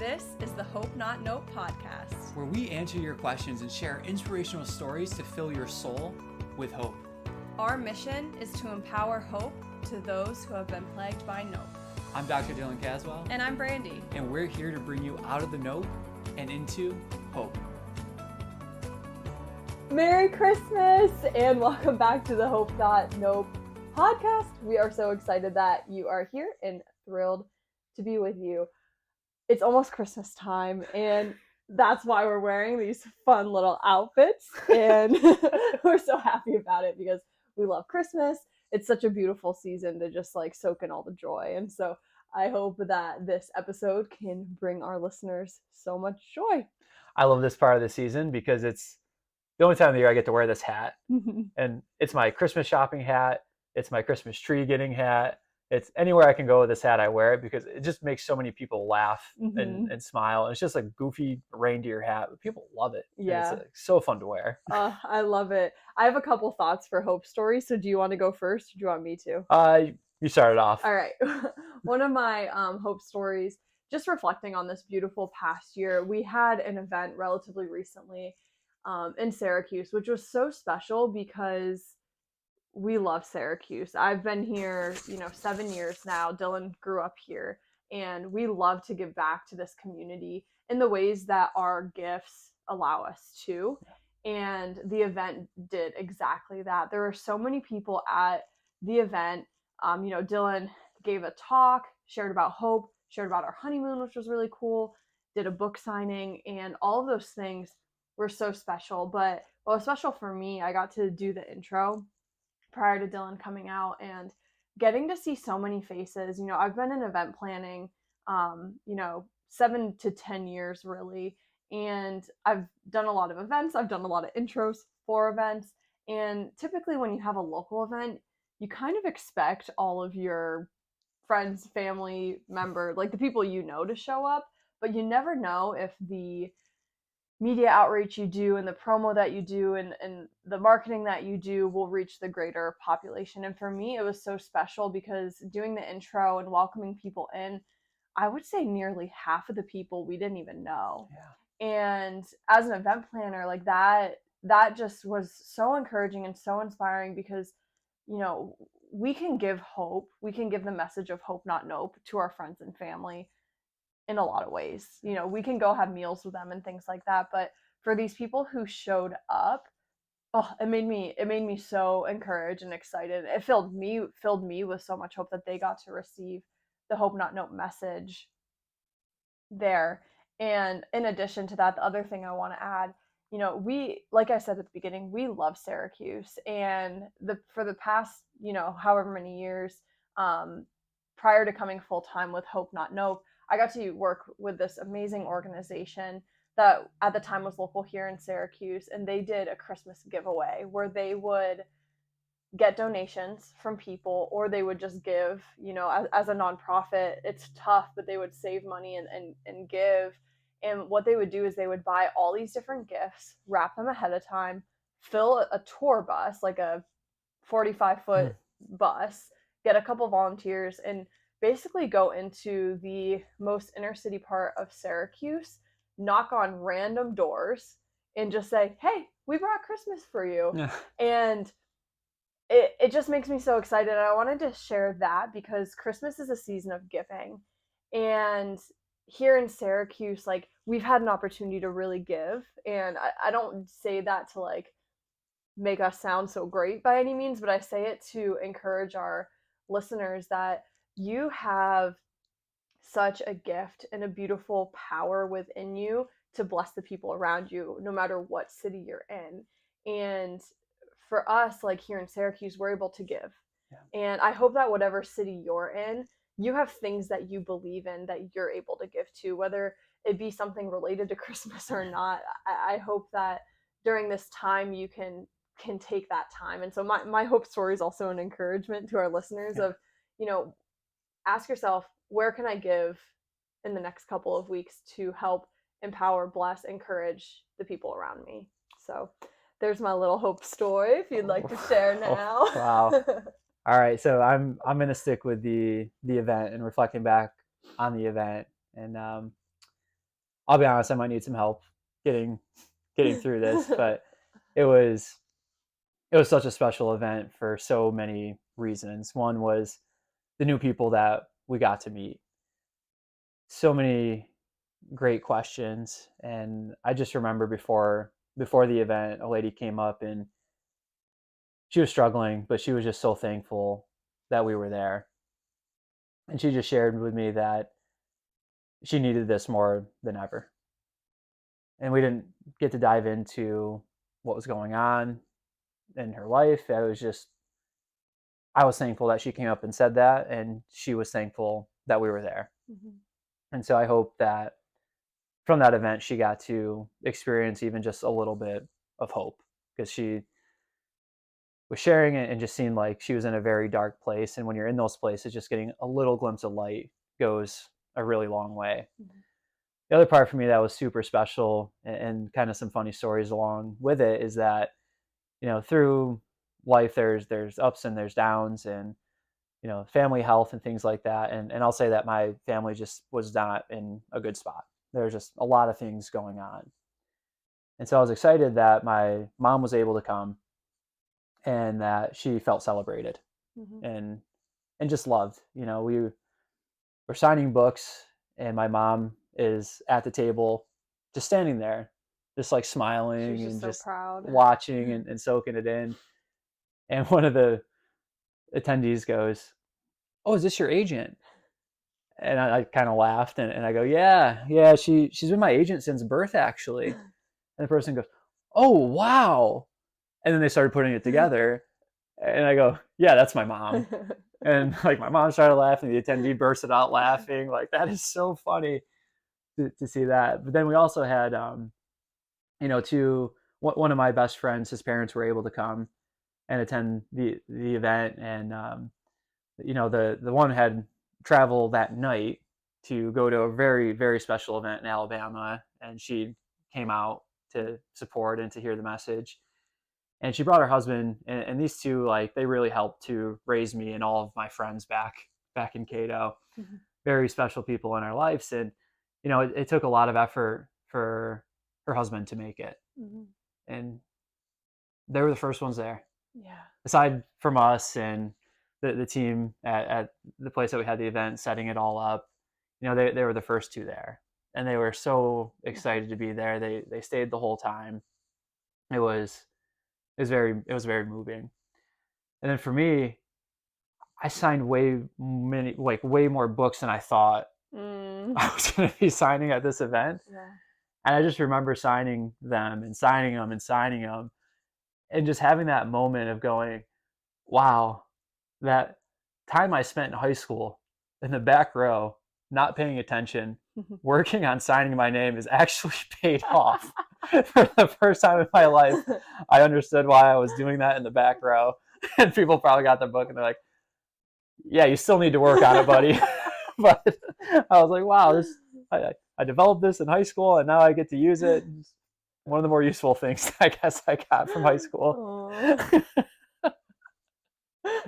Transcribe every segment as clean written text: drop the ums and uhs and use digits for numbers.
This is the Hope Not Nope podcast, where we answer your questions and share inspirational stories to fill your soul with hope. Our mission is to empower hope to those who have been plagued by nope. I'm Dr. Dylan Caswell. And I'm Brandy. And we're here to bring you out of the nope and into hope. Merry Christmas and welcome back to the Hope Not Nope podcast. We are so excited that you are here and thrilled to be with you. It's almost Christmas time, and that's why we're wearing these fun little outfits, and we're so happy about it because we love Christmas. It's such a beautiful season to just like soak in all the joy, and so I hope that this episode can bring our listeners so much joy. I love this part of the season because it's the only time of the year I get to wear this hat, and it's my Christmas shopping hat. It's my Christmas tree getting hat. It's anywhere I can go with this hat, I wear it because it just makes so many people laugh and smile. And it's just a goofy reindeer hat, but people love it. Yeah. And it's so fun to wear. I love it. I have a couple thoughts for Hope stories. So do you want to go first or do you want me to? You started off. All right. One of my Hope stories, just reflecting on this beautiful past year, we had an event relatively recently in Syracuse, which was so special because we love Syracuse. I've been here, 7 years now. Dylan grew up here, and we love to give back to this community in the ways that our gifts allow us to. And the event did exactly that. There were so many people at the event. Dylan gave a talk, shared about hope, shared about our honeymoon, which was really cool, did a book signing, and all of those things were so special. But what was special for me, I got to do the intro prior to Dylan coming out and getting to see so many faces. I've been in event planning, 7 to 10 years really. And I've done a lot of events. I've done a lot of intros for events. And typically when you have a local event, you kind of expect all of your friends, family member, like the people to show up, but you never know if the media outreach you do and the promo that you do and the marketing that you do will reach the greater population. And for me, it was so special because doing the intro and welcoming people in, I would say nearly half of the people we didn't even know. Yeah. And as an event planner, like that just was so encouraging and so inspiring because, we can give hope. We can give the message of hope, not nope, to our friends and family in a lot of ways. We can go have meals with them and things like that. But for these people who showed up, it made me so encouraged and excited. It filled me with so much hope that they got to receive the Hope Not Nope message there. And in addition to that, the other thing I want to add, we, like I said at the beginning, we love Syracuse, and for the past, however many years, prior to coming full time with Hope Not Nope, I got to work with this amazing organization that at the time was local here in Syracuse, and they did a Christmas giveaway where they would get donations from people, or they would just give, as a nonprofit, it's tough, but they would save money and give. And what they would do is they would buy all these different gifts, wrap them ahead of time, fill a tour bus, like a 45-foot bus, get a couple volunteers, and basically go into the most inner city part of Syracuse, knock on random doors, and just say, hey, we brought Christmas for you. Yeah. And it just makes me so excited. And I wanted to share that because Christmas is a season of giving. And here in Syracuse, like, we've had an opportunity to really give. And I don't say that to like make us sound so great by any means, but I say it to encourage our listeners that you have such a gift and a beautiful power within you to bless the people around you, no matter what city you're in. And for us, like here in Syracuse, we're able to give. Yeah. And I hope that whatever city you're in, you have things that you believe in that you're able to give to, whether it be something related to Christmas or not. I hope that during this time you can take that time. And so my hope story is also an encouragement to our listeners of, ask yourself, where can I give in the next couple of weeks to help empower, bless, encourage the people around me? So there's my little hope story if you'd like to share now. Wow. All right. So I'm going to stick with the event and reflecting back on the event. And I'll be honest, I might need some help getting through this, but it was such a special event for so many reasons. One was the new people that we got to meet. So many great questions, and I just remember before the event, a lady came up and she was struggling, but she was just so thankful that we were there. And she just shared with me that she needed this more than ever. And we didn't get to dive into what was going on in her life. I was thankful that she came up and said that, and she was thankful that we were there. Mhm. And so I hope that from that event, she got to experience even just a little bit of hope, because she was sharing it and just seemed like she was in a very dark place. And when you're in those places, just getting a little glimpse of light goes a really long way. Mhm. The other part for me that was super special, and kind of some funny stories along with it, is that, through life, there's ups and there's downs, and, family health and things like that. And I'll say that my family just was not in a good spot. There's just a lot of things going on. And so I was excited that my mom was able to come and that she felt celebrated Mhm. and just loved. We were signing books, and my mom is at the table, just standing there, just like She's smiling just and so just proud. watching and soaking it in. And one of the attendees goes, "Oh, is this your agent?" And I kind of laughed, and I go, "Yeah, she's been my agent since birth, actually." And the person goes, "Oh, wow." And then they started putting it together, and I go, "Yeah, that's my mom." And like my mom started laughing, the attendee bursted out laughing. Like, that is so funny to see that. But then we also had, one of my best friends, his parents were able to come and attend the event, and the one had travel that night to go to a very, very special event in Alabama, and she came out to support and to hear the message. And she brought her husband, and these two, like, they really helped to raise me and all of my friends back in Cato. Mhm. Very special people in our lives. And it took a lot of effort for her husband to make it, Mhm. and they were the first ones there, Yeah. aside from us and the team at the place that we had the event, setting it all up. They were the first two there, and they were so excited to be there. They stayed the whole time. It was very moving. And then for me, I signed way more books than I thought Mm. I was going to be signing at this event. Yeah. And I just remember signing them and signing them and signing them, and just having that moment of going, wow, that time I spent in high school in the back row, not paying attention, working on signing my name is actually paid off. For the first time in my life, I understood why I was doing that in the back row. And people probably got the book and they're like, yeah, you still need to work on it, buddy. But I was like, wow, I developed this in high school, and now I get to use it. It's one of the more useful things I guess I got from high school. Aw.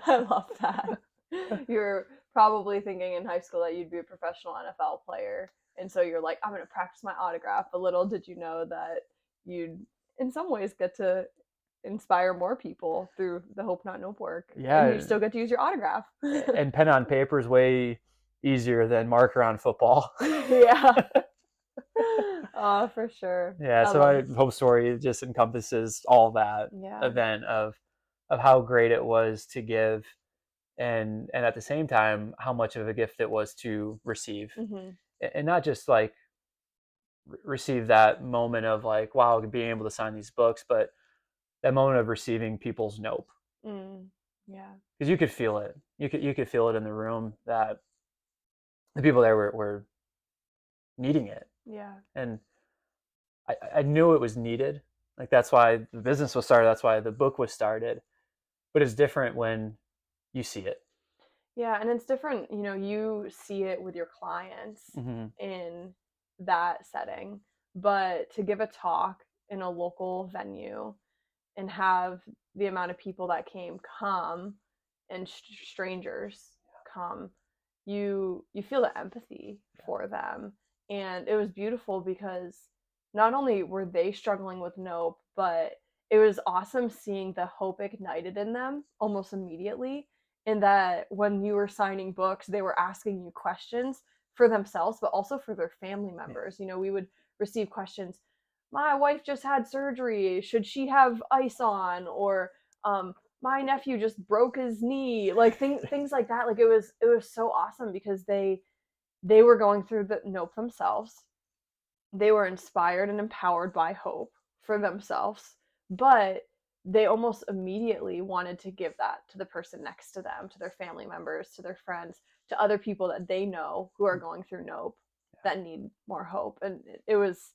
I love that. You're probably thinking in high school that you'd be a professional NFL player. And so you're like, I'm going to practice my autograph. But little did you know that you'd, in some ways, get to inspire more people through the Hope Not Nope work. And you Yeah, still get to use your autograph. and pen on paper is way easier than marker on football. Yeah. Oh, for sure. Yeah, I so love my Hope story just encompasses all that Yeah. event of how great it was to give, and at the same time how much of a gift it was to receive. Hmm. And not just like receive that moment of like, wow, being able to sign these books, but that moment of receiving people's nope, Mm. Yeah. because you could feel it. You could feel it in the room that the people there were needing it. Yeah. And I knew it was needed. Like, that's why the business was started. That's why the book was started. But it's different when you see it. Yeah, and it's different, you see it with your clients Mm-hmm. in that setting, but to give a talk in a local venue and have the amount of people that came come and strangers come, you feel the empathy for them, And it was beautiful because not only were they struggling with nope, but it was awesome seeing the hope ignited in them almost immediately. In that when you were signing books, they were asking you questions for themselves, but also for their family members. You know, we would receive questions. My wife just had surgery. Should she have ice on? Or my nephew just broke his knee. Like things like that. Like it was so awesome because they were going through the nope themselves. They were inspired and empowered by hope for themselves, but they almost immediately wanted to give that to the person next to them, to their family members, to their friends, to other people that they know who are going through nope that need more hope. And it was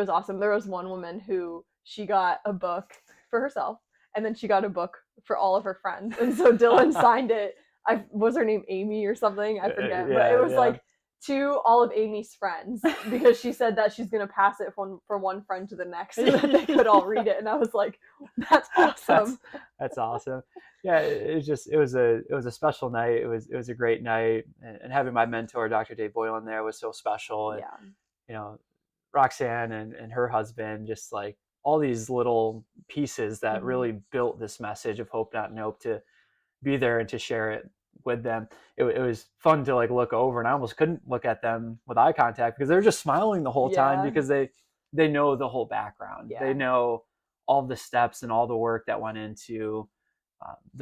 awesome. There was one woman who she got a book for herself, and then she got a book for all of her friends. And so Dylan signed it. Was her name Amy or something? I forget. But it was like to all of Amy's friends, because she said that she's going to pass it from one friend to the next so that they could all read it. And I was like, that's awesome. That's awesome. Yeah, it was a special night. It was a great night, and having my mentor, Dr. Dave Boylan, there was so special. And Yeah. you know, Roxanne and her husband, just like all these little pieces that really built this message of hope not nope, to be there and to share it with them. It was fun to like look over, and I almost couldn't look at them with eye contact because they're just smiling the whole time, because they know the whole background. Yeah. They know all the steps and all the work that went into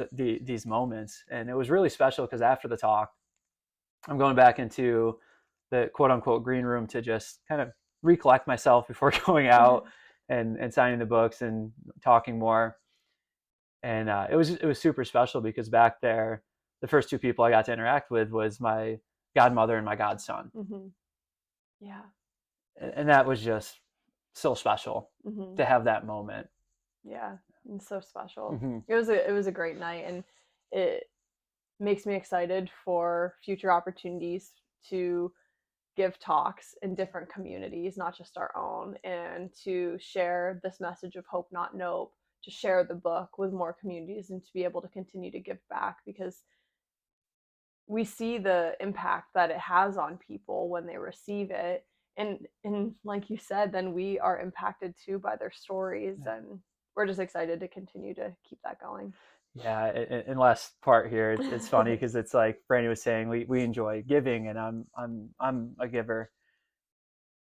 these moments. And it was really special because after the talk, I'm going back into the quote unquote green room to just kind of recollect myself before going out and signing the books and talking more. And it was super special because back there, the first two people I got to interact with was my godmother and my godson. Yeah. And that was just so special to have that moment. Yeah, it's so special. Mm-hmm. It was a great night, and it makes me excited for future opportunities to give talks in different communities, not just our own, and to share this message of hope not nope, to share the book with more communities, and to be able to continue to give back, because we see the impact that it has on people when they receive it. And like you said, then we are impacted too by their stories, and we're just excited to continue to keep that going. Yeah, and last part here, it's funny because it's like Brandy was saying, we enjoy giving, and I'm a giver,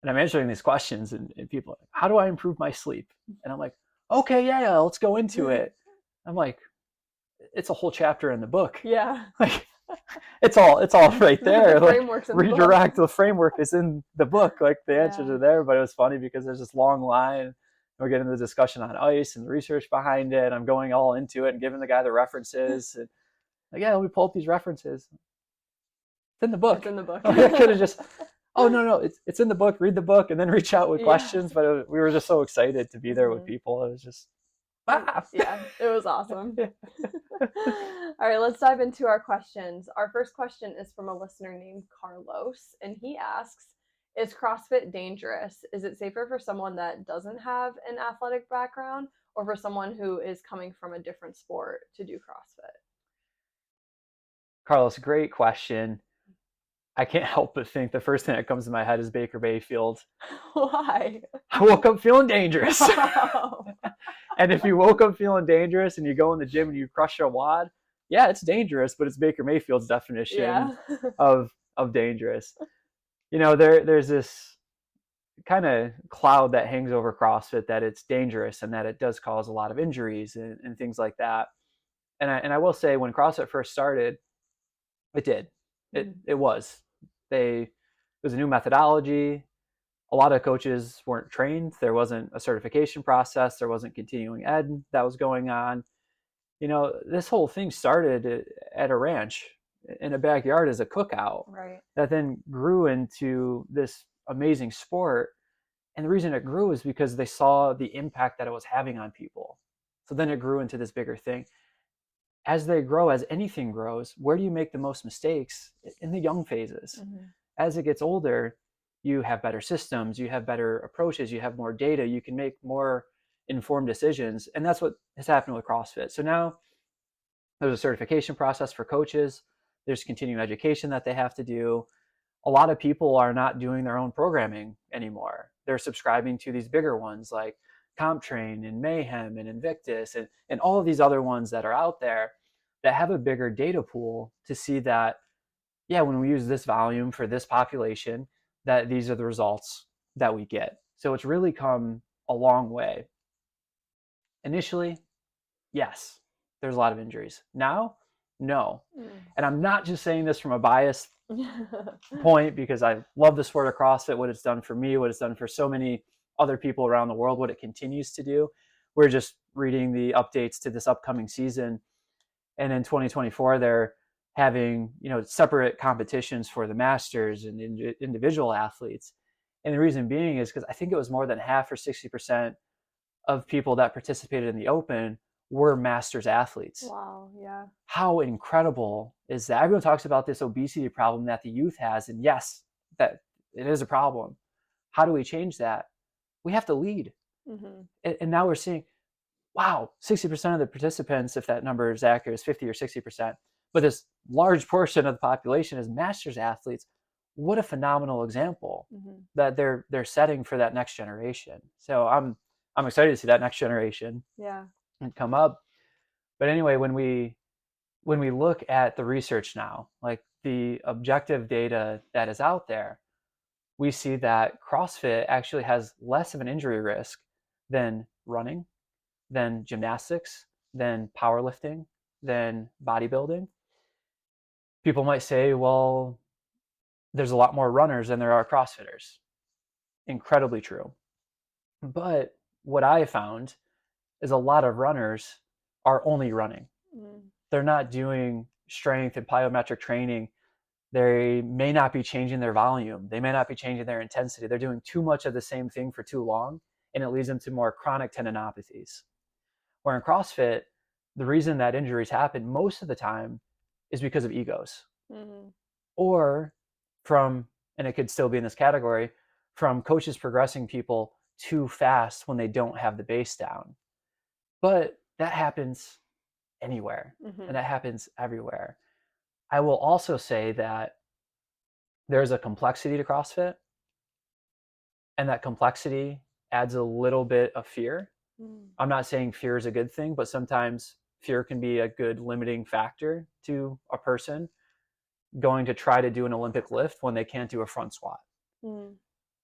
and I'm answering these questions, and people are like, how do I improve my sleep? And I'm like, okay, yeah, let's go into it. I'm like, it's a whole chapter in the book. Yeah. Like it's all right there. The like framework's in redirect, the book. the framework is in the book. Like the answers Yeah. are there, but it was funny because there's this long line. We're getting the discussion on ice and the research behind it. I'm going all into it and giving the guy the references. And like, yeah, let me pull up these references. It's in the book. It's in the book. I could have just, oh no, it's in the book. Read the book and then reach out with questions. But we were just so excited to be there with people. It was just, yeah, it was awesome. All right, let's dive into our questions. Our first question is from a listener named Carlos, and he asks, is CrossFit dangerous? Is it safer for someone that doesn't have an athletic background, or for someone who is coming from a different sport to do CrossFit? Carlos, great question. I can't help but think the first thing that comes to my head is Baker Mayfield. Why? I woke up feeling dangerous. And if you woke up feeling dangerous and you go in the gym and you crush a wad, yeah, it's dangerous, but it's Baker Mayfield's definition of dangerous. You know, there's this kind of cloud that hangs over CrossFit that it's dangerous and that it does cause a lot of injuries and things like that. And I will say, when CrossFit first started, it did. It was. It was a new methodology. A lot of coaches weren't trained. There wasn't a certification process. There wasn't continuing ed that was going on. You know, this whole thing started at a ranch in a backyard as a cookout. Right. That then grew into this amazing sport. And the reason it grew is because they saw the impact that it was having on people. So then it grew into this bigger thing. As they grow, as anything grows, where do you make the most mistakes? In the young phases. As it gets older, you have better systems, you have better approaches, you have more data, you can make more informed decisions. And that's what has happened with CrossFit. So now there's a certification process for coaches. There's continuing education that they have to do. a lot of people are not doing their own programming anymore. They're subscribing to these bigger ones like CompTrain and Mayhem and Invictus and all of these other ones that are out there that have a bigger data pool to see that, yeah, when we use this volume for this population, that these are the results that we get. So it's really come a long way. Initially, yes, there's a lot of injuries. Now, no. And I'm not just saying this from a biased point, because I love the sport of CrossFit, what it's done for me, what it's done for so many other people around the world, what it continues to do. We're just reading the updates to this upcoming season. And in 2024, they're having, separate competitions for the masters and individual athletes. And the reason being is because I think it was more than half or 60% of people that participated in the Open were masters athletes. Wow, yeah. How incredible is that? Everyone talks about this obesity problem that the youth has, and yes, that it is a problem. How do we change that? We have to lead. And now we're seeing, wow, 60% of the participants, if that number is accurate, is 50 or 60%. But this large portion of the population is masters athletes. What a phenomenal example that they're setting for that next generation. So I'm excited to see that next generation and come up. But anyway, when we look at the research now, like the objective data that is out there, we see that CrossFit actually has less of an injury risk than running, than gymnastics, than powerlifting, than bodybuilding. People might say, well, there's a lot more runners than there are CrossFitters. Incredibly true. But what I found is a lot of runners are only running. They're not doing strength and plyometric training. They may not be changing their volume. They may not be changing their intensity. They're doing too much of the same thing for too long, and it leads them to more chronic tendinopathies. Where in CrossFit, the reason that injuries happen most of the time is because of egos. Or from, and it could still be in this category, from coaches progressing people too fast when they don't have the base down. But that happens anywhere, and that happens everywhere. I will also say that there's a complexity to CrossFit, and that complexity adds a little bit of fear. I'm not saying fear is a good thing, but sometimes fear can be a good limiting factor to a person going to try to do an Olympic lift when they can't do a front squat.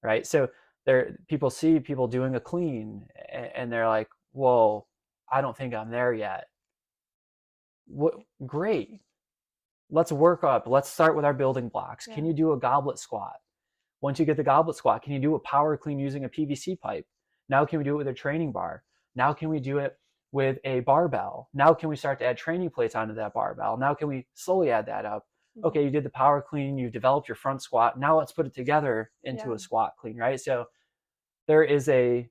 Right? So people see people doing a clean and they're like, whoa, I don't think I'm there yet. What? Great. Let's work up. Let's start with our building blocks. Can you do a goblet squat? Once you get the goblet squat, can you do a power clean using a PVC pipe? Now can we do it with a training bar? Now can we do it with a barbell? Now can we start to add training plates onto that barbell? Now can we slowly add that up? Okay, you did the power clean, you've developed your front squat. Now let's put it together into a squat clean, right? So there is a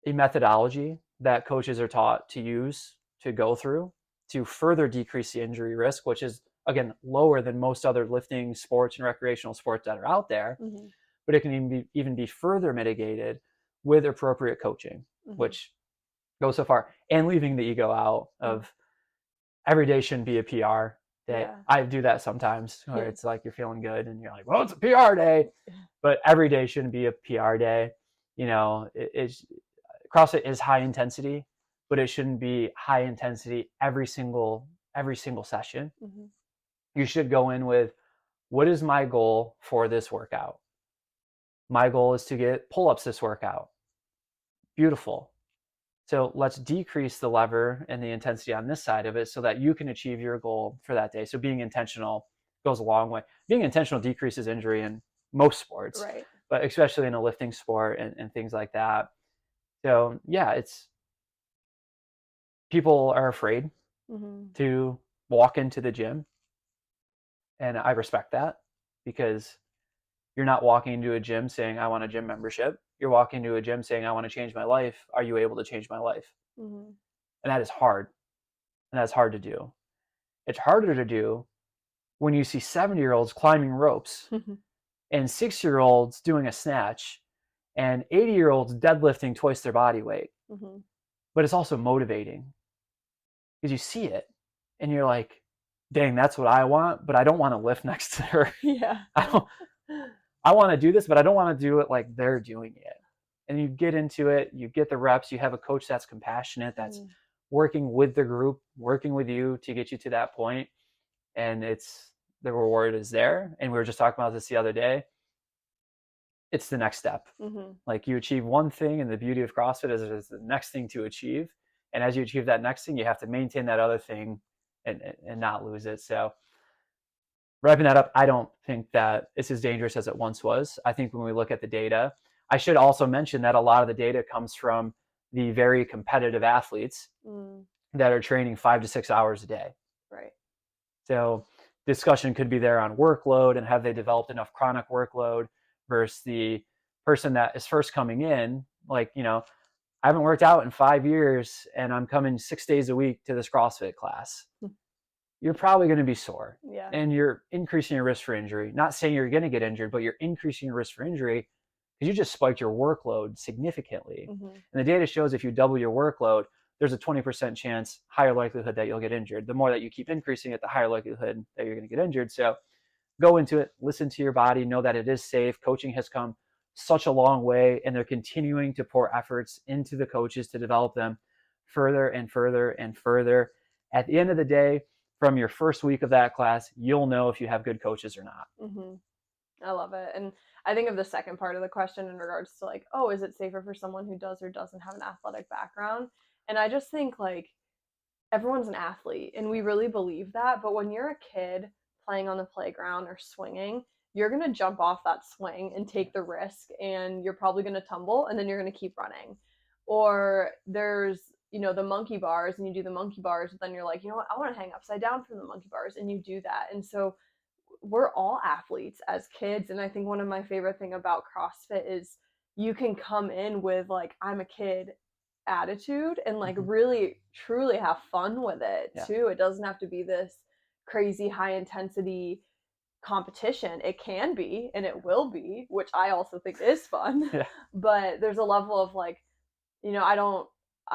methodology that coaches are taught to use to go through to further decrease the injury risk, which is, again, lower than most other lifting sports and recreational sports that are out there. But it can even be further mitigated with appropriate coaching, which goes so far, and leaving the ego out of every day shouldn't be a PR day. I do that sometimes where it's like you're feeling good and you're like, well, it's a PR day, but every day shouldn't be a PR day. CrossFit is high intensity, but it shouldn't be high intensity every single session. You should go in with, what is my goal for this workout? My goal is to get pull-ups this workout. Beautiful. So let's decrease the lever and the intensity on this side of it so that you can achieve your goal for that day. So being intentional goes a long way. Being intentional decreases injury in most sports, Right. but especially in a lifting sport and things like that. So yeah, people are afraid to walk into the gym. And I respect that, because you're not walking into a gym saying, I want a gym membership. You're walking into a gym saying, I want to change my life. Are you able to change my life? And that is hard. And that's hard to do. It's harder to do when you see 70-year-olds climbing ropes and 6-year-olds doing a snatch and 80-year-olds deadlifting twice their body weight. But it's also motivating because you see it and you're like, dang, that's what I want, but I don't want to lift next to her. Yeah. I want to do this, but I don't want to do it like they're doing it. And you get into it, you get the reps, you have a coach that's compassionate, that's working with the group, working with you to get you to that point, and it's the reward is there. And we were just talking about this the other day. It's the next step. Like you achieve one thing, and the beauty of CrossFit is the next thing to achieve. And as you achieve that next thing, you have to maintain that other thing and not lose it. So wrapping that up, I don't think that it's as dangerous as it once was. I think when we look at the data, I should also mention that a lot of the data comes from the very competitive athletes that are training 5 to 6 hours a day. Right. So discussion could be there on workload and have they developed enough chronic workload versus the person that is first coming in, like, you know, I haven't worked out in 5 years and I'm coming 6 days a week to this CrossFit class. You're probably going to be sore. Yeah. And you're increasing your risk for injury. Not saying you're going to get injured, but you're increasing your risk for injury because you just spiked your workload significantly. And the data shows if you double your workload, there's a 20% chance, higher likelihood that you'll get injured. The more that you keep increasing it, the higher likelihood that you're going to get injured. So go into it, listen to your body, know that it is safe. Coaching has come such a long way, and they're continuing to pour efforts into the coaches to develop them further and further and further. At the end of the day, from your first week of that class, you'll know if you have good coaches or not. I love it. And I think of the second part of the question in regards to like, oh, is it safer for someone who does or doesn't have an athletic background? And I just think like everyone's an athlete and we really believe that. But when you're a kid playing on the playground or swinging, you're going to jump off that swing and take the risk and you're probably going to tumble and then you're going to keep running. Or there's, you know, the monkey bars and you do the monkey bars, but then you're like, you know what, I want to hang upside down from the monkey bars and you do that. And so we're all athletes as kids. And I think one of my favorite thing about CrossFit is you can come in with like, I'm a kid attitude and like really truly have fun with it too. It doesn't have to be this crazy high intensity competition. It can be and it will be, which I also think is fun. But there's a level of like, you know, I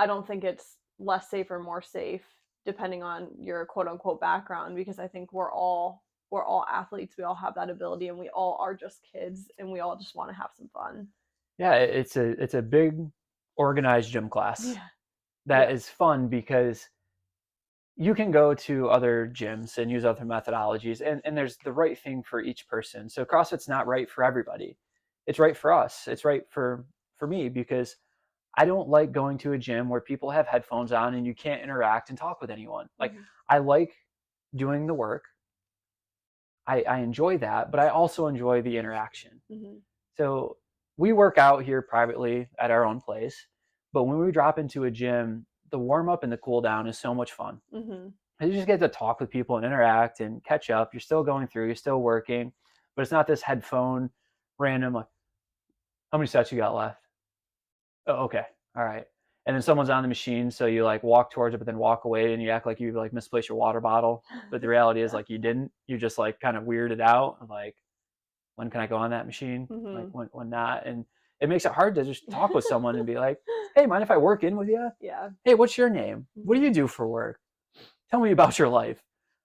don't think it's less safe or more safe depending on your quote unquote background, because I think we're all athletes. We all have that ability and we all are just kids and we all just want to have some fun. Yeah, it's a big organized gym class that is fun because you can go to other gyms and use other methodologies and there's the right thing for each person. So CrossFit's not right for everybody. It's right for us. It's right for me because I don't like going to a gym where people have headphones on and you can't interact and talk with anyone. Like I like doing the work. I enjoy that, but I also enjoy the interaction. So we work out here privately at our own place, but when we drop into a gym, the warm up and the cool down is so much fun. And you just get to talk with people and interact and catch up. You're still going through, you're still working, but it's not this headphone random like, how many sets you got left? Oh, okay. All right. And then someone's on the machine, so you like walk towards it, but then walk away and you act like you like misplaced your water bottle. But the reality is like you didn't. You just like kind of weirded out. Like, when can I go on that machine? Like when not. And it makes it hard to just talk with someone and be like, hey, mind if I work in with you? Hey, what's your name? What do you do for work? Tell me about your life.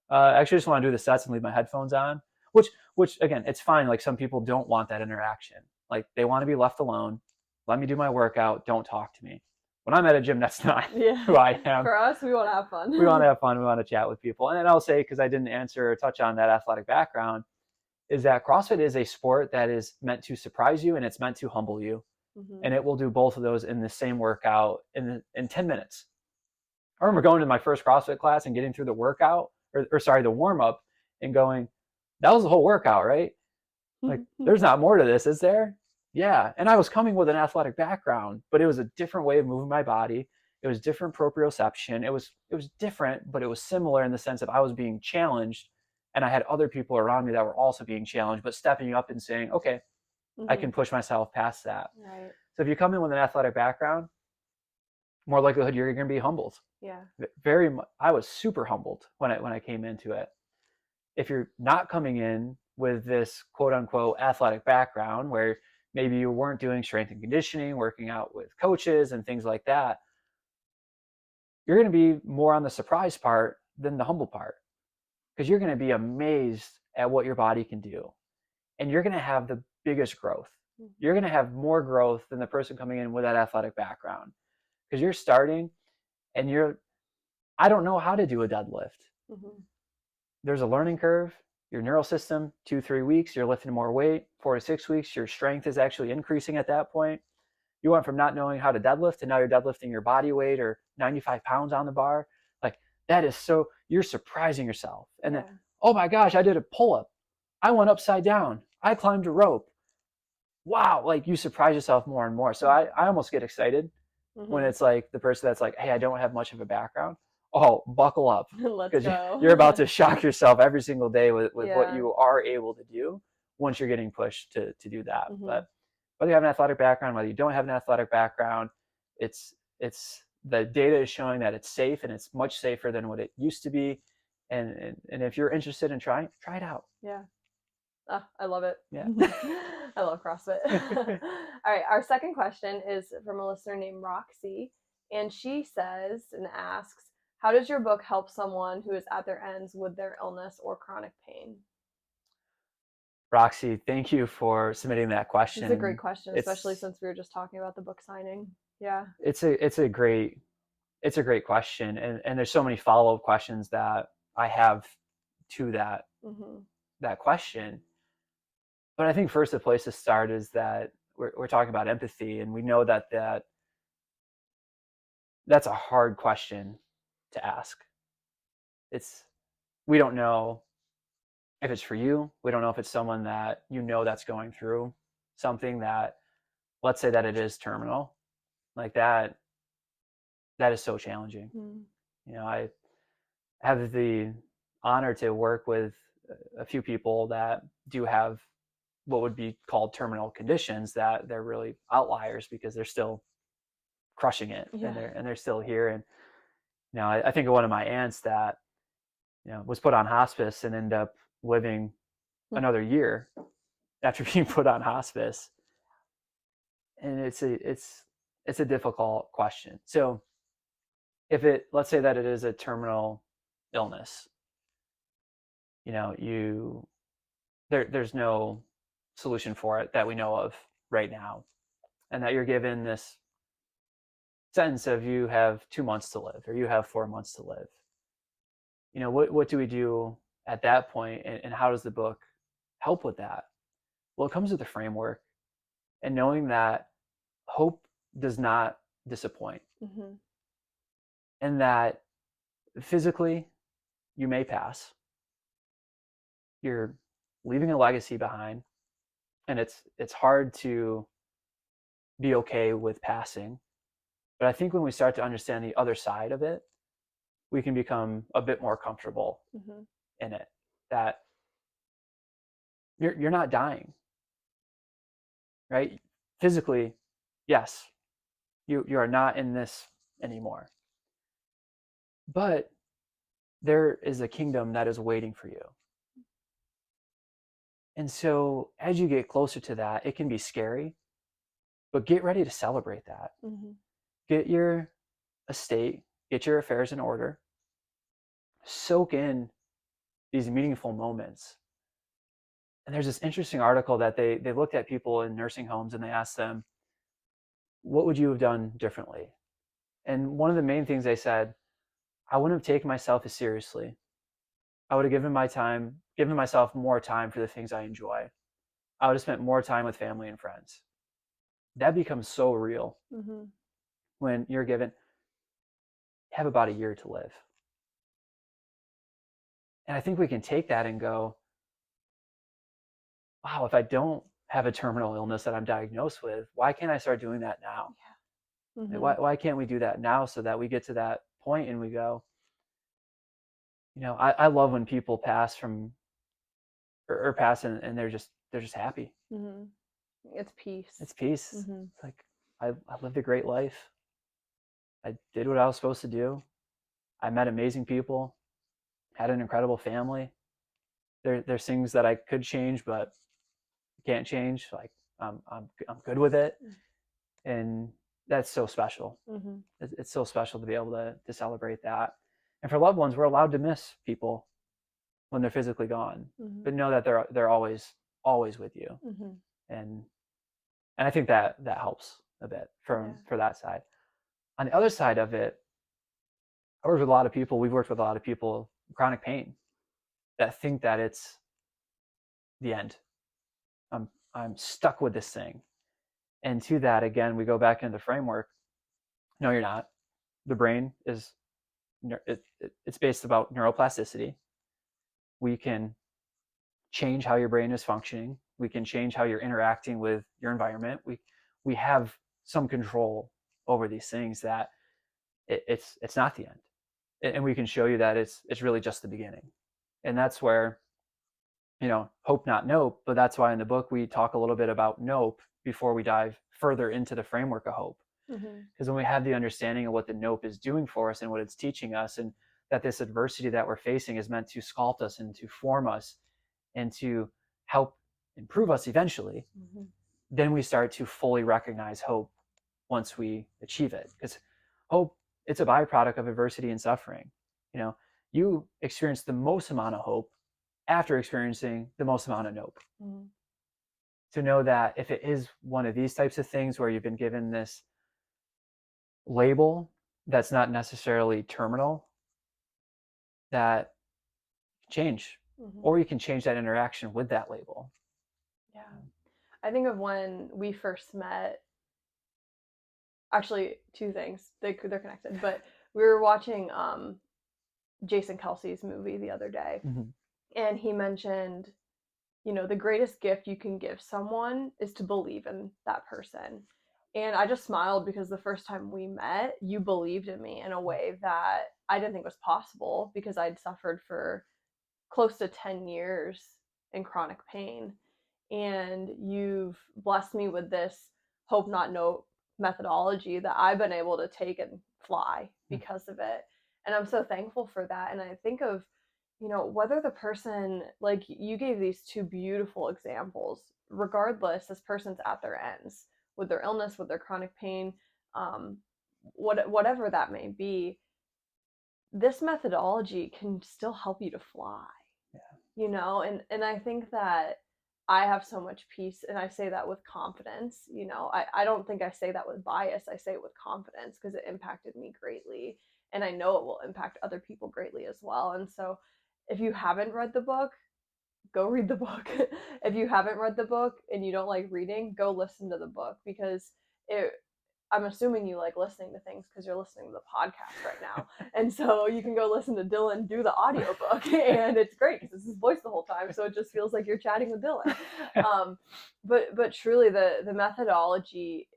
I actually just want to do the sets and leave my headphones on, which again, it's fine. Like some people don't want that interaction. Like they want to be left alone. Let me do my workout. Don't talk to me. When I'm at a gym, that's not who I am. For us, we want to have fun. We want to have fun. We want to chat with people. And then I'll say, because I didn't answer or touch on that athletic background, is that CrossFit is a sport that is meant to surprise you and it's meant to humble you. And it will do both of those in the same workout in 10 minutes. I remember going to my first CrossFit class and getting through the workout, the warm up, and going, that was the whole workout, right? Like, there's not more to this, is there? Yeah. And I was coming with an athletic background, but it was a different way of moving my body. It was different proprioception. It was different, but it was similar in the sense that I was being challenged and I had other people around me that were also being challenged, but stepping up and saying, okay, I can push myself past that. Right. So if you come in with an athletic background, more likelihood you're going to be humbled. Yeah. Very much. I was super humbled when I came into it. If you're not coming in with this quote unquote athletic background where maybe you weren't doing strength and conditioning, working out with coaches and things like that, you're going to be more on the surprise part than the humble part. because you're going to be amazed at what your body can do. And you're going to have the biggest growth. You're going to have more growth than the person coming in with that athletic background, because you're starting and I don't know how to do a deadlift. There's a learning curve. Your neural system, 2-3 weeks, you're lifting more weight. 4 to 6 weeks, your strength is actually increasing at that point. You went from not knowing how to deadlift to now you're deadlifting your body weight or 95 pounds on the bar. Like, that is so, you're surprising yourself. And then, oh my gosh, I did a pull-up. I went upside down. I climbed a rope. Wow, like, you surprise yourself more and more. So I almost get excited when it's like the person that's like, hey, I don't have much of a background. Oh, buckle up. Let's Because go. you're about to shock yourself every single day with what you are able to do once you're getting pushed to do that. But whether you have an athletic background, whether you don't have an athletic background, it's the data is showing that it's safe, and it's much safer than what it used to be. And if you're interested in trying, try it out. Yeah. Oh, I love it. Yeah. I love CrossFit. All right. Our second question is from a listener named Roxy. And she says and asks, how does your book help someone who is at their ends with their illness or chronic pain? Roxy, thank you for submitting that question. It's a great question, especially since we were just talking about the book signing. Yeah. It's a great question. And there's so many follow-up questions that I have to that question. But I think first the place to start is that we're talking about empathy, and we know that's a hard question to ask. We don't know if it's for you. We don't know if it's someone that that's going through something that, let's say that it is terminal, like that is so challenging. I have the honor to work with a few people that do have what would be called terminal conditions, that they're really outliers because they're still crushing it. And they're still here. And I think of one of my aunts that was put on hospice and ended up living another year after being put on hospice. And it's a difficult question. So let's say that it is a terminal illness, there's no solution for it that we know of right now, and that you're given this sentence of you have 2 months to live, or you have 4 months to live. What do we do at that point, and how does the book help with that? Well, it comes with a framework, and knowing that hope does not disappoint, and that physically you may pass. You're leaving a legacy behind, and it's hard to be okay with passing. But I think when we start to understand the other side of it, we can become a bit more comfortable in it, that you're not dying, right? Physically, yes, you are not in this anymore, but there is a kingdom that is waiting for you. And so as you get closer to that, it can be scary, but get ready to celebrate that. Get your estate, get your affairs in order, soak in these meaningful moments. And there's this interesting article that they looked at people in nursing homes, and they asked them, what would you have done differently? And one of the main things they said, I wouldn't have taken myself as seriously. I would have given myself more time for the things I enjoy. I would have spent more time with family and friends. That becomes so real when you're given, have about a year to live. And I think we can take that and go, wow, if I don't have a terminal illness that I'm diagnosed with, why can't I start doing that now? Like, why can't we do that now, so that we get to that point and we go, I love when people pass from or pass and they're just happy. It's peace. It's peace. It's like, I lived a great life. I did what I was supposed to do. I met amazing people, had an incredible family. There's things that I could change, but can't change. Like, I'm good with it. And that's so special. It's so special to be able to celebrate that. And for loved ones, we're allowed to miss people when they're physically gone, Mhm. but know that they're always with you. Mhm. And I think that helps a bit Yeah. for that side. On the other side of it, we've worked with a lot of people with chronic pain that think that it's the end. I'm stuck with this thing. And to that, again, we go back into the framework. No, you're not. The brain is it's based about neuroplasticity. We can change how your brain is functioning. We can change how you're interacting with your environment. We have some control over these things that it's not the end, and we can show you that it's really just the beginning. And that's where, hope not nope, but that's why in the book we talk a little bit about nope before we dive further into the framework of hope. Mhm. Because when we have the understanding of what the nope is doing for us and what it's teaching us, and that this adversity that we're facing is meant to sculpt us and to form us and to help improve us eventually, Mhm. then we start to fully recognize hope once we achieve it. Because hope, it's a byproduct of adversity and suffering. You experience the most amount of hope after experiencing the most amount of nope. Mhm. To know that if it is one of these types of things where you've been given this label that's not necessarily terminal, that change, Mhm. or you can change that interaction with that label. Yeah. I think of when we first met. Actually, two things. They're connected, but we were watching Jason Kelsey's movie the other day, Mm-hmm. and he mentioned, the greatest gift you can give someone is to believe in that person. And I just smiled because the first time we met, you believed in me in a way that I didn't think was possible because I'd suffered for close to 10 years in chronic pain. And you've blessed me with this hope not know methodology that I've been able to take and fly because of it. And I'm so thankful for that. And I think of, whether the person, like you gave these two beautiful examples, regardless, this person's at their ends with their illness, with their chronic pain, um, whatever that may be, this methodology can still help you to fly. And I think that I have so much peace, and I say that with confidence. I don't think I say that with bias. I say it with confidence because it impacted me greatly, and I know it will impact other people greatly as well. And so if you haven't read the book, go read the book. If you haven't read the book and you don't like reading, go listen to the book because it I'm assuming you like listening to things because you're listening to the podcast right now. And so you can go listen to Dylan do the audiobook and it's great because it's his voice the whole time. So it just feels like you're chatting with Dylan. But truly the methodology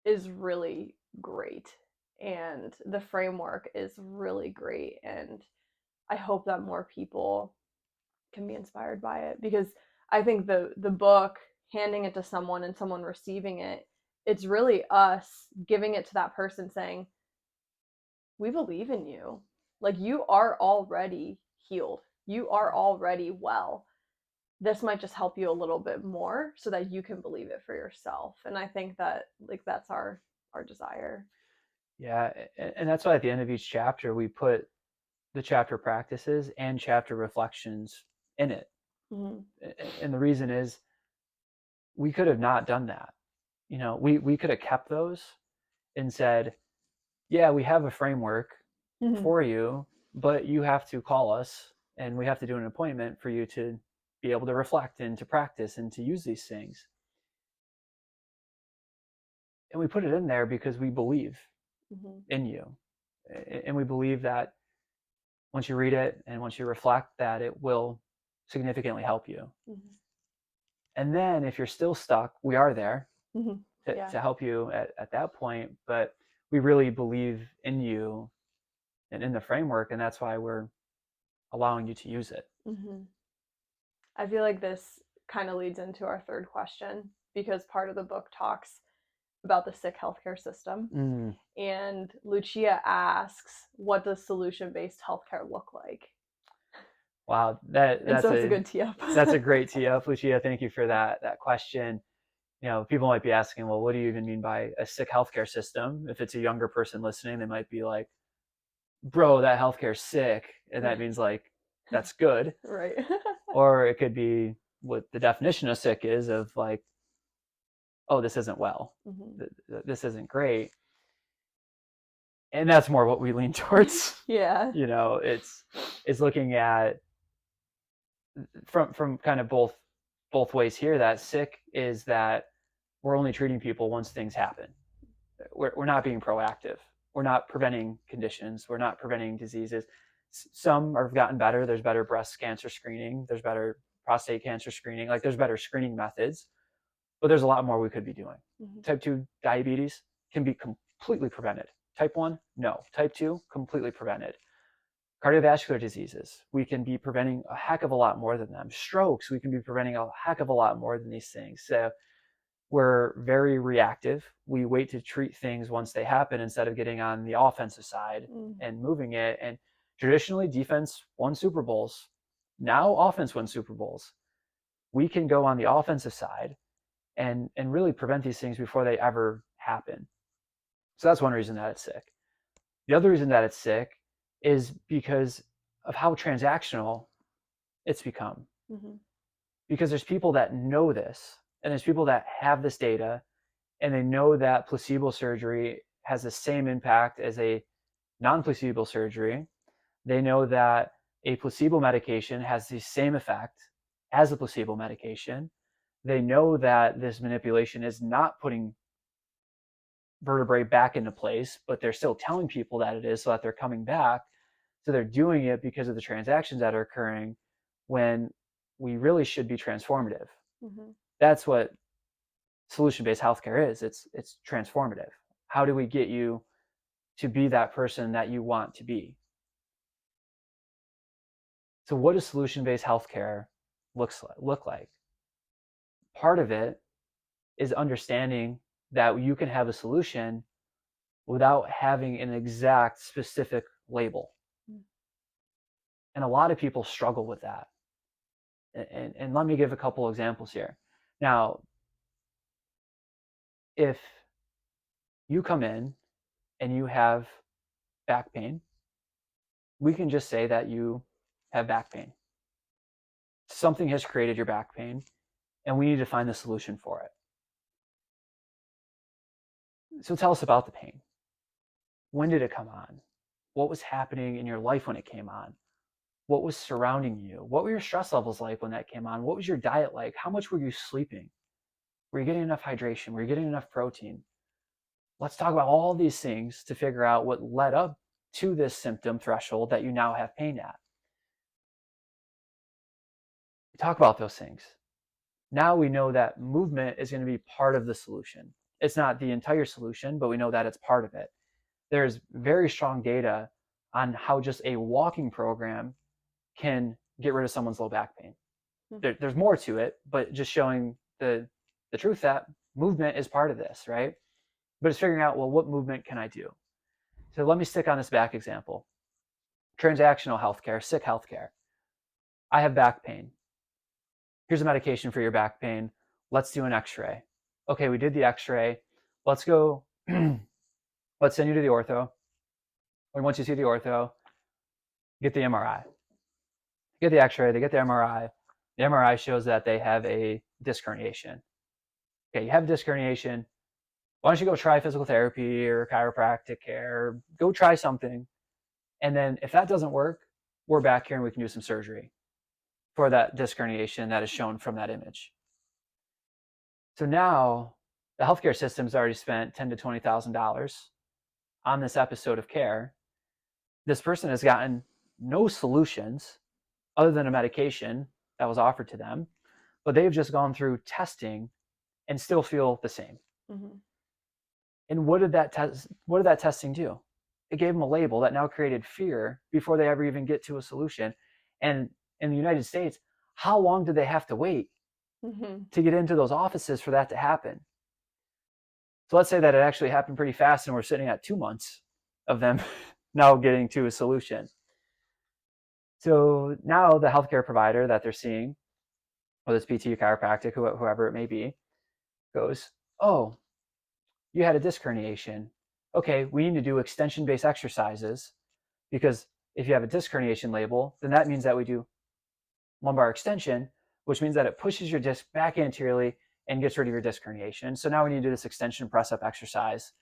is really great and the framework is really great. And I hope that more people can be inspired by it because I think the book, handing it to someone and someone receiving it, it's really us giving it to that person saying, we believe in you. Like you are already healed. You are already well. This might just help you a little bit more so that you can believe it for yourself. And I think that like that's our desire. Yeah, and that's why at the end of each chapter we put the chapter practices and chapter reflections in it. Mm-hmm. And the reason is we could have not done that. We could have kept those and said, yeah, we have a framework Mm-hmm. for you, but you have to call us and we have to do an appointment for you to be able to reflect and to practice and to use these things. And we put it in there because we believe Mm-hmm. in you. And we believe that once you read it and once you reflect, that it will significantly help you. Mm-hmm. And then if you're still stuck, we are there Mm-hmm. to help you at that point. But we really believe in you and in the framework, and that's why we're allowing you to use it. Mm-hmm. I feel like this kind of leads into our third question because part of the book talks about the sick healthcare system. Mm. And Lucia asks, what does solution-based healthcare look like? Wow, that's a good tee up. That's a great tee up, Lucia. Thank you for that question. People might be asking, well, what do you even mean by a sick healthcare system? If it's a younger person listening, they might be like, bro, that healthcare's sick. And that means like that's good. Right. Or it could be what the definition of sick is of like, oh, this isn't well. This isn't great. And that's more what we lean towards. Yeah. It's looking at from kind of both ways here, that sick is that we're only treating people once things happen. We're not being proactive. We're not preventing conditions. We're not preventing diseases. Some have gotten better. There's better breast cancer screening. There's better prostate cancer screening. Like there's better screening methods, but there's a lot more we could be doing. Type 2 diabetes can be completely prevented. Type 1, no. Type 2, completely prevented. Cardiovascular diseases, we can be preventing a heck of a lot more than them. Strokes, we can be preventing a heck of a lot more than these things. So we're very reactive. We wait to treat things once they happen instead of getting on the offensive side and moving it. And traditionally, defense won Super Bowls. Now offense wins Super Bowls. We can go on the offensive side and really prevent these things before they ever happen. So that's one reason that it's sick. The other reason that it's sick is because of how transactional it's become. Because there's people that know this, and there's people that have this data, and they know that placebo surgery has the same impact as a non-placebo surgery. They know that a placebo medication has the same effect as a placebo medication. They know that this manipulation is not putting vertebrae back into place, but they're still telling people that it is so that they're coming back. So they're doing it because of the transactions that are occurring when we really should be transformative. That's what solution-based healthcare is. It's transformative. How do we get you to be that person that you want to be? So what does solution-based healthcare look like? Part of it is understanding that you can have a solution without having an exact specific label. And a lot of people struggle with that. And let me give a couple examples here. Now, if you come in and you have back pain, we can just say that you have back pain. Something has created your back pain, and we need to find the solution for it. So tell us about the pain. When did it come on? What was happening in your life when it came on? What was surrounding you? What were your stress levels like when that came on? What was your diet like? How much were you sleeping? Were you getting enough hydration? Were you getting enough protein? Let's talk about all these things to figure out what led up to this symptom threshold that you now have pain at. We talk about those things. Now we know that movement is going to be part of the solution. It's not the entire solution, but we know that it's part of it. There's very strong data on how just a walking program can get rid of someone's low back pain. There's more to it, but just showing the truth that movement is part of this, right? But it's figuring out, well, what movement can I do? So let me stick on this back example. Transactional healthcare, sick healthcare. I have back pain. Here's a medication for your back pain. Let's do an x-ray. Okay, we did the x-ray. Let's go, let's send you to the ortho. And once you see the ortho, get the MRI. Get the x-ray, they get the MRI. The MRI shows that they have a disc herniation. Okay, you have a disc herniation. Why don't you go try physical therapy or chiropractic care? Go try something. And then if that doesn't work, we're back here and we can do some surgery for that disc herniation that is shown from that image. So now the healthcare system's already spent $10,000 to $20,000 on this episode of care. This person has gotten no solutions other than a medication that was offered to them, but they've just gone through testing and still feel the same. And what did that testing do? It gave them a label that now created fear before they ever even get to a solution. And in the United States, how long did they have to wait to get into those offices for that to happen? So let's say that it actually happened pretty fast and we're sitting at 2 months of them now getting to a solution. So now the healthcare provider that they're seeing, whether it's PT, chiropractic, whoever it may be, goes, oh, you had a disc herniation. Okay, we need to do extension-based exercises because if you have a disc herniation label, then that means that we do lumbar extension, which means that it pushes your disc back anteriorly and gets rid of your disc herniation. So now we need to do this extension press up exercise.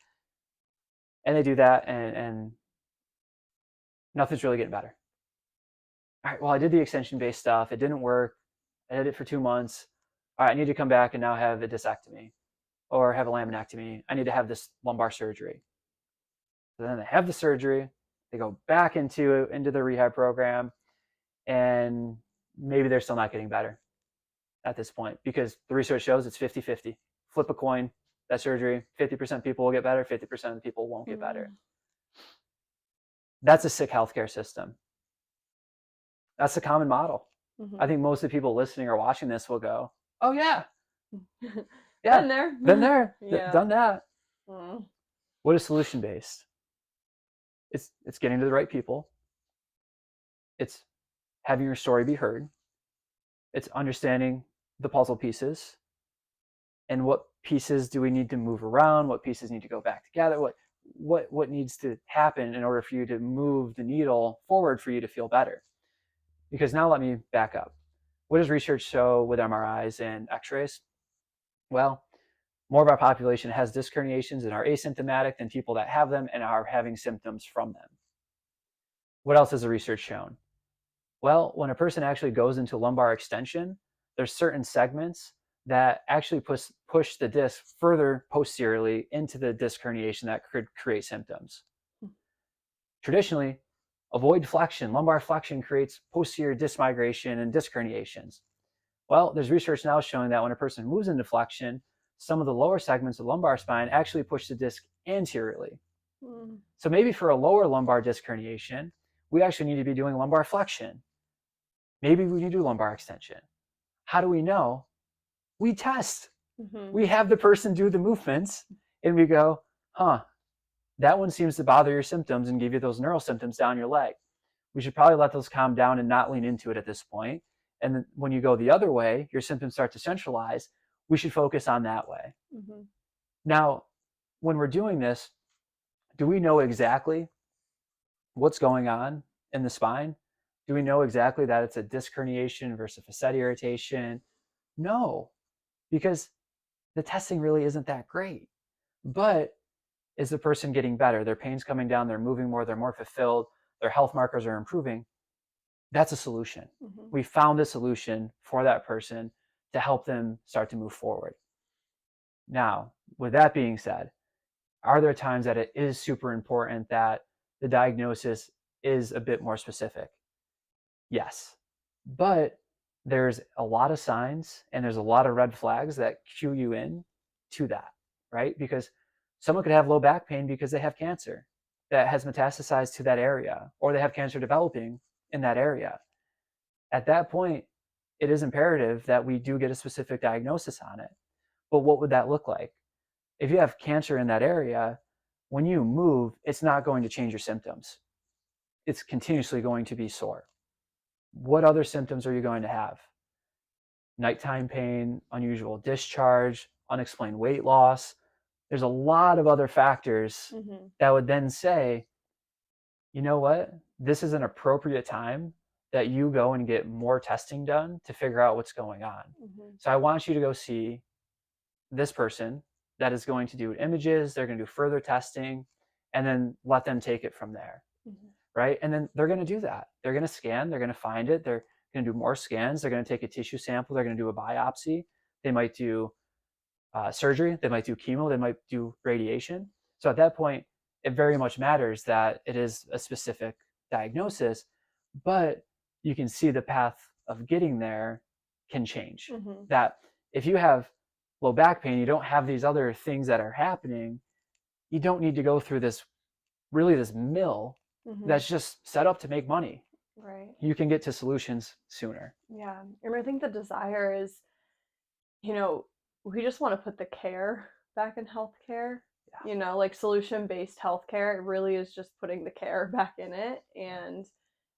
And they do that, and nothing's really getting better. All right, well, I did the extension based stuff. It didn't work. I did it for 2 months. All right, I need to come back and now have a discectomy or have a laminectomy. I need to have this lumbar surgery. So then they have the surgery. They go back into the rehab program, and maybe they're still not getting better at this point because the research shows it's 50-50. Flip a coin, that surgery, 50% people will get better, 50% of the people won't get better. That's a sick healthcare system. That's the common model. I think most of the people listening or watching this will go, oh yeah, yeah, been there, Yeah. done that. What is solution based? It's getting to the right people. It's having your story be heard. It's understanding the puzzle pieces and what pieces do we need to move around, what pieces need to go back together, what needs to happen in order for you to move the needle forward for you to feel better. Because now let me back up. What does research show with MRIs and x-rays? Well, more of our population has disc herniations and are asymptomatic than people that have them and are having symptoms from them. What else has the research shown? Well, when a person actually goes into lumbar extension, there's certain segments that actually push the disc further posteriorly into the disc herniation that could create symptoms. Traditionally, avoid flexion. Lumbar flexion creates posterior disc migration and disc herniations. Well, there's research now showing that when a person moves into flexion, some of the lower segments of the lumbar spine actually push the disc anteriorly. So maybe for a lower lumbar disc herniation, we actually need to be doing lumbar flexion. Maybe we need to do lumbar extension. How do we know? We test. We have the person do the movements and we go, that one seems to bother your symptoms and give you those neural symptoms down your leg. We should probably let those calm down and not lean into it at this point. And then when you go the other way, your symptoms start to centralize. We should focus on that way. Now, when we're doing this, do we know exactly what's going on in the spine? Do we know exactly that it's a disc herniation versus facet irritation? No, because the testing really isn't that great. But is the person getting better? Their pain's coming down, they're moving more, they're more fulfilled, their health markers are improving. That's a solution. We found a solution for that person to help them start to move forward. Now, with that being said, are there times that it is super important that the diagnosis is a bit more specific? Yes, but there's a lot of signs and there's a lot of red flags that cue you in to that, right? Because someone could have low back pain because they have cancer that has metastasized to that area, or they have cancer developing in that area. At that point, it is imperative that we do get a specific diagnosis on it. But what would that look like? If you have cancer in that area, when you move, it's not going to change your symptoms. It's continuously going to be sore. What other symptoms are you going to have? Nighttime pain, unusual discharge, unexplained weight loss. There's a lot of other factors that would then say, you know what? This is an appropriate time that you go and get more testing done to figure out what's going on. So I want you to go see this person that is going to do images, they're going to do further testing, and then let them take it from there. Right? And then they're going to do that. They're going to scan, they're going to find it, they're going to do more scans, they're going to take a tissue sample, they're going to do a biopsy, they might do surgery, they might do chemo, they might do radiation. So at that point, it very much matters that it is a specific diagnosis, but you can see the path of getting there can change. That if you have low back pain, you don't have these other things that are happening, you don't need to go through this mill that's just set up to make money. Right. You can get to solutions sooner. Yeah. And I think the desire is, we just want to put the care back in healthcare. Like solution-based healthcare, it really is just putting the care back in it. And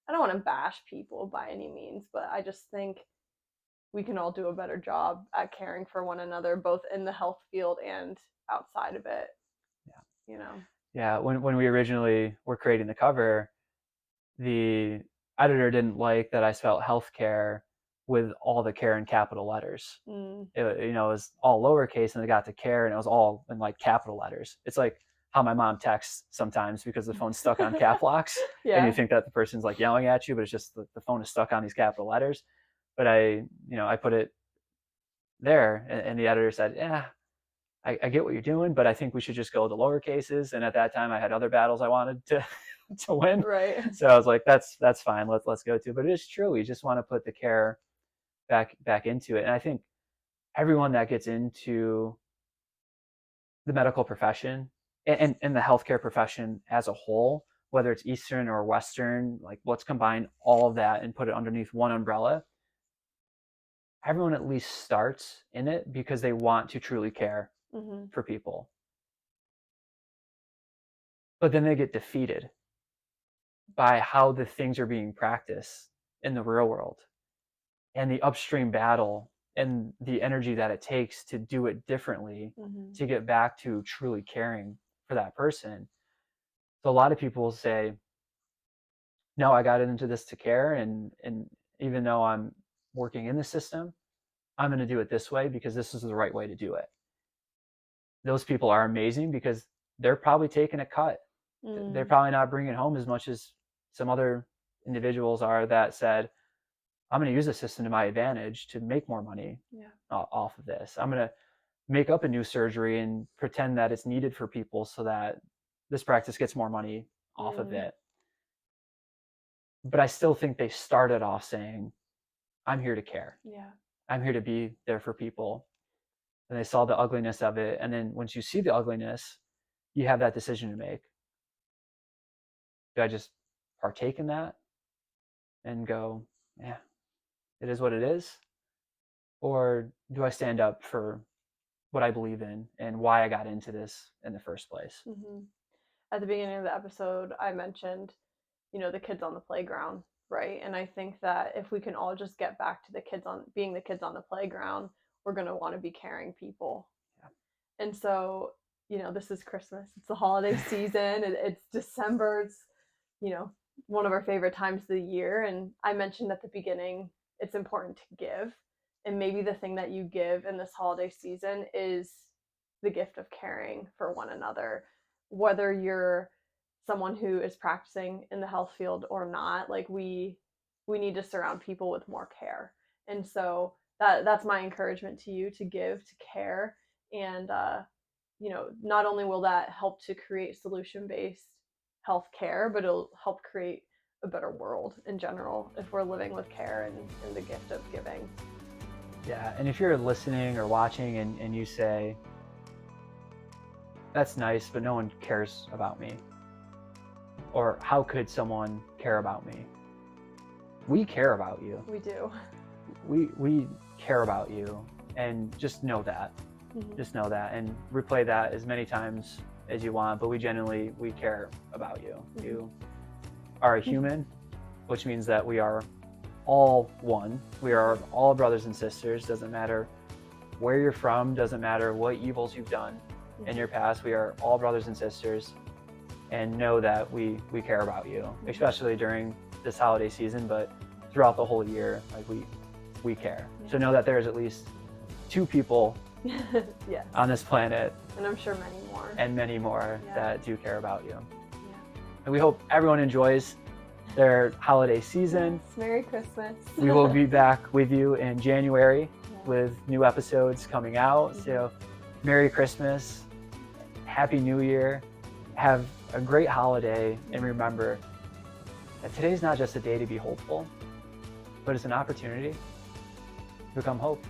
I don't want to bash people by any means, but I just think we can all do a better job at caring for one another, both in the health field and outside of it. Yeah. When we originally were creating the cover, the editor didn't like that I spelled healthcare with all the care in capital letters. It was all lowercase, and they got to care, and it was all in like capital letters. It's like how my mom texts sometimes because the phone's stuck on cap locks, and you think that the person's like yelling at you, but it's just the phone is stuck on these capital letters. But I put it there, and the editor said, yeah, I get what you're doing, but I think we should just go with the lower cases. And at that time I had other battles I wanted to win. Right. So I was like, that's fine. Let's go to, but it is true. You just want to put the care back into it. And I think everyone that gets into the medical profession and the healthcare profession as a whole, whether it's Eastern or Western, like let's combine all of that and put it underneath one umbrella. Everyone at least starts in it because they want to truly care for people. But then they get defeated by how the things are being practiced in the real world and the upstream battle and the energy that it takes to do it differently to get back to truly caring for that person. So a lot of people say, no, I got into this to care, and even though I'm working in the system, I'm going to do it this way because this is the right way to do it. Those people are amazing because they're probably taking a cut. They're probably not bringing home as much as some other individuals are that said, I'm going to use the system to my advantage to make more money off of this. I'm going to make up a new surgery and pretend that it's needed for people so that this practice gets more money off of it. But I still think they started off saying, I'm here to care. I'm here to be there for people. And they saw the ugliness of it. And then once you see the ugliness, you have that decision to make. Do I just partake in that and go, yeah, it is what it is? Or do I stand up for what I believe in and why I got into this in the first place? At the beginning of the episode, I mentioned, the kids on the playground, right? And I think that if we can all just get back to being the kids on the playground, we're going to want to be caring people. And so, this is Christmas. It's the holiday season. It's December. It's, one of our favorite times of the year. And I mentioned at the beginning, it's important to give. And maybe the thing that you give in this holiday season is the gift of caring for one another, whether you're someone who is practicing in the health field or not. Like we need to surround people with more care. And so that's my encouragement to you, to give, to care. And, not only will that help to create solution-based healthcare, but it'll help create a better world in general if we're living with care and the gift of giving. Yeah, and if you're listening or watching and you say, that's nice, but no one cares about me, or how could someone care about me? We care about you. We do. We care about you, and just know that. Just know that, and replay that as many times as you want, but we care about you. You are a human, which means that we are all one. We are all brothers and sisters. Doesn't matter where you're from, doesn't matter what evils you've done in your past. We are all brothers and sisters, and know that we care about you, especially during this holiday season, but throughout the whole year. Like we care. So know that there's at least 2 people on this planet, and I'm sure many more that do care about you. And we hope everyone enjoys their holiday season. Yes, Merry Christmas. We will be back with you in January with new episodes coming out. So Merry Christmas, Happy New Year, have a great holiday, and remember that today's not just a day to be hopeful, but it's an opportunity to become hope.